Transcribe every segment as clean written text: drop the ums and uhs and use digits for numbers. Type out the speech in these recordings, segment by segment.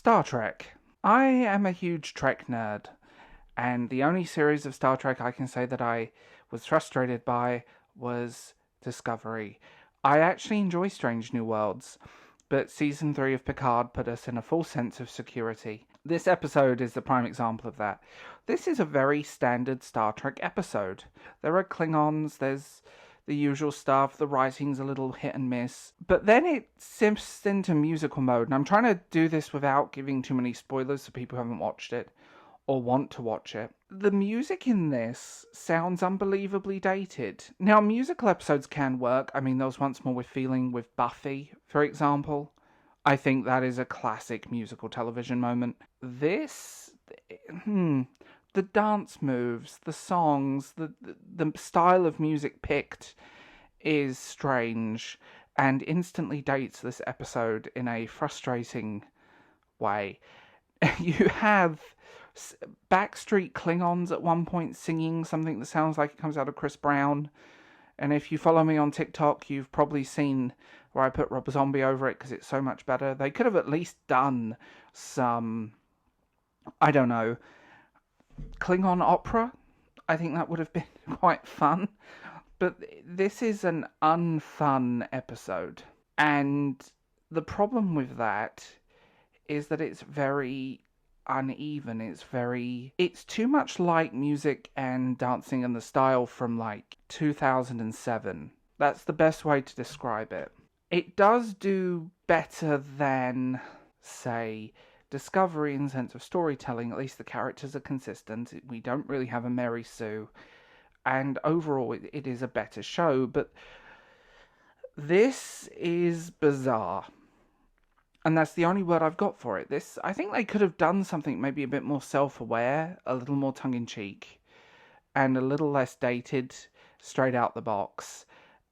Star Trek. I am a huge Trek nerd, and the only series of Star Trek I can say that I was frustrated by was Discovery. I actually enjoy Strange New Worlds, but Season 3 of Picard put us in a false sense of security. This episode is the prime example of that. This is a very standard Star Trek episode. There are Klingons, there's the usual stuff, the writing's a little hit and miss. But then it shifts into musical mode, and I'm trying to do this without giving too many spoilers for people who haven't watched it or want to watch it. The music in this sounds unbelievably dated. Now, musical episodes can work. I mean, there was Once More with Feeling with Buffy, for example. I think that is a classic musical television moment. This, the dance moves, the songs, the style of music picked is strange and instantly dates this episode in a frustrating way. You have backstreet Klingons at one point singing something that sounds like it comes out of Chris Brown. And if you follow me on TikTok, you've probably seen where I put Rob Zombie over it because it's so much better. They could have at least done some, I don't know, Klingon opera. I think that would have been quite fun. But this is an unfun episode. And the problem with that is that it's very uneven. It's too much like music and dancing and the style from like 2007. That's the best way to describe it. It does do better than, say, Discovery in the sense of storytelling. At least the characters are consistent. We don't really have a Mary Sue. And overall, it is a better show. But this is bizarre. And that's the only word I've got for it. I think they could have done something maybe a bit more self-aware, a little more tongue-in-cheek, and a little less dated, straight out the box.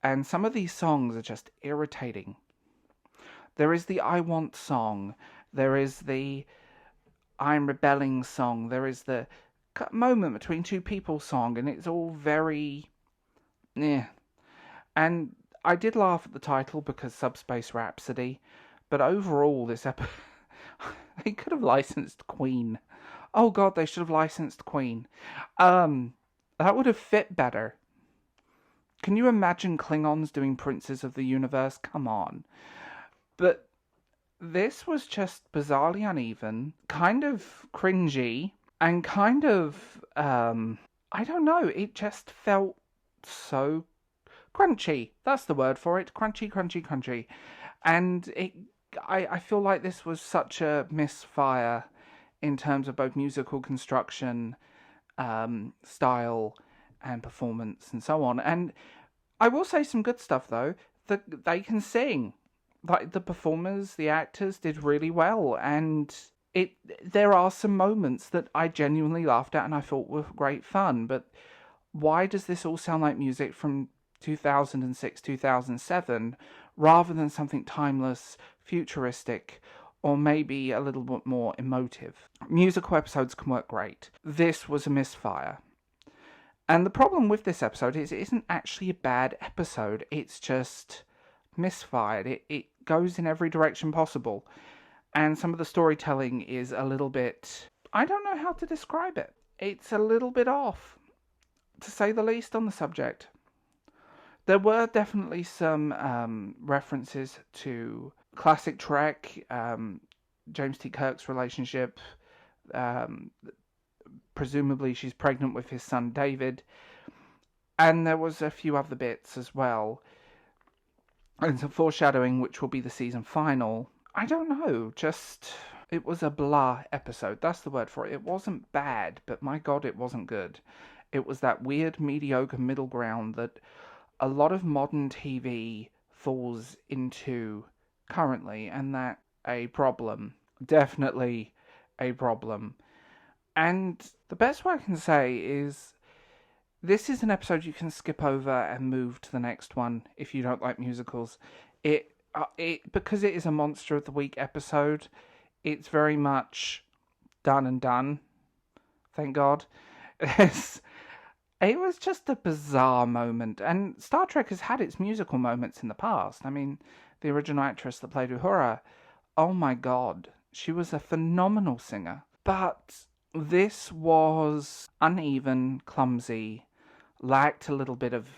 And some of these songs are just irritating. There is the I Want song. There is the I'm Rebelling song. There is the Moment Between Two People song. And it's all very... And I did laugh at the title because Subspace Rhapsody. But overall, this episode... they could have licensed Queen. Oh god, they should have licensed Queen. That would have fit better. Can you imagine Klingons doing Princes of the Universe? Come on. But this was just bizarrely uneven, kind of cringy, and kind of, I don't know, it just felt so crunchy. That's the word for it. Crunchy, crunchy, crunchy. And I feel like this was such a misfire in terms of both musical construction, style, and performance, and so on. And I will say some good stuff, though. They can sing. Like, the performers, the actors did really well. And there are some moments that I genuinely laughed at and I thought were great fun. But why does this all sound like music from 2006, 2007, rather than something timeless, futuristic, or maybe a little bit more emotive? Musical episodes can work great. This was a misfire. And the problem with this episode is it isn't actually a bad episode. It's just misfired. It goes in every direction possible. And some of the storytelling is a little bit... I don't know how to describe it. It's a little bit off, to say the least, on the subject. There were definitely some references to classic Trek, James T. Kirk's relationship. Presumably she's pregnant with his son David. And there was a few other bits as well. And some foreshadowing, which will be the season final. I don't know, just... It was a blah episode. That's the word for it. It wasn't bad, but my god, it wasn't good. It was that weird, mediocre middle ground that a lot of modern TV falls into currently, and that's a problem. Definitely a problem. And the best way I can say is, this is an episode you can skip over and move to the next one if you don't like musicals. Because it is a Monster of the Week episode, it's very much done and done. Thank God. It was just a bizarre moment. And Star Trek has had its musical moments in the past. I mean, the original actress that played Uhura, oh my God. She was a phenomenal singer. But this was uneven, clumsy, lacked a little bit of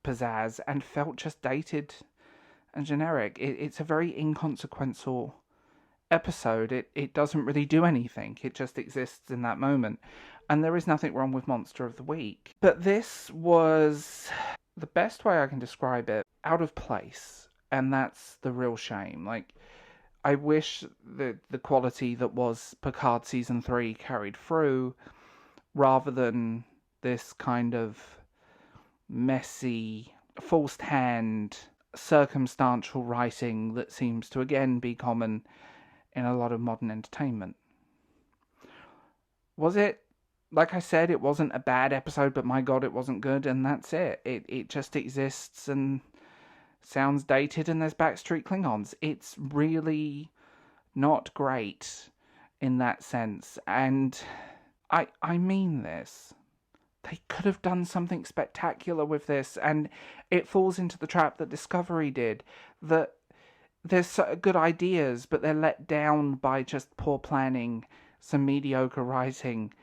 pizzazz, and felt just dated and generic. It's a very inconsequential episode. It doesn't really do anything. It just exists in that moment. And there is nothing wrong with Monster of the Week. But this was, the best way I can describe it, out of place. And that's the real shame. Like, I wish the quality that was Picard Season 3 carried through, rather than this kind of messy, forced hand, circumstantial writing that seems to again be common in a lot of modern entertainment. Was it? Like I said, it wasn't a bad episode, but my god, it wasn't good, and that's it. It just exists and sounds dated, and there's Backstreet Klingons. It's really not great in that sense, and I mean this. They could have done something spectacular with this, and it falls into the trap that Discovery did, that there's good ideas, but they're let down by just poor planning, some mediocre writing,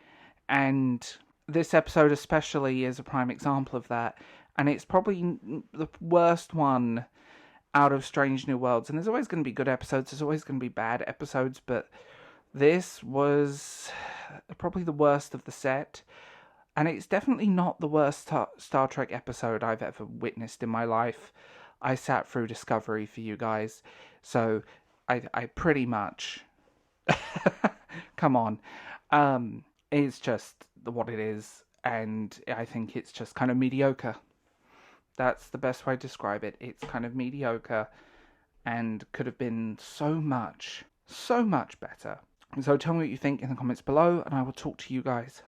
and this episode especially is a prime example of that, and it's probably the worst one out of Strange New Worlds. And there's always going to be good episodes, there's always going to be bad episodes, but this was probably the worst of the set. And it's definitely not the worst Star Trek episode I've ever witnessed in my life. I sat through Discovery for you guys, so I pretty much... Come on. It's just what it is, and I think it's just kind of mediocre. That's the best way to describe it. It's kind of mediocre, and could have been so much better. So tell me what you think in the comments below, and I will talk to you guys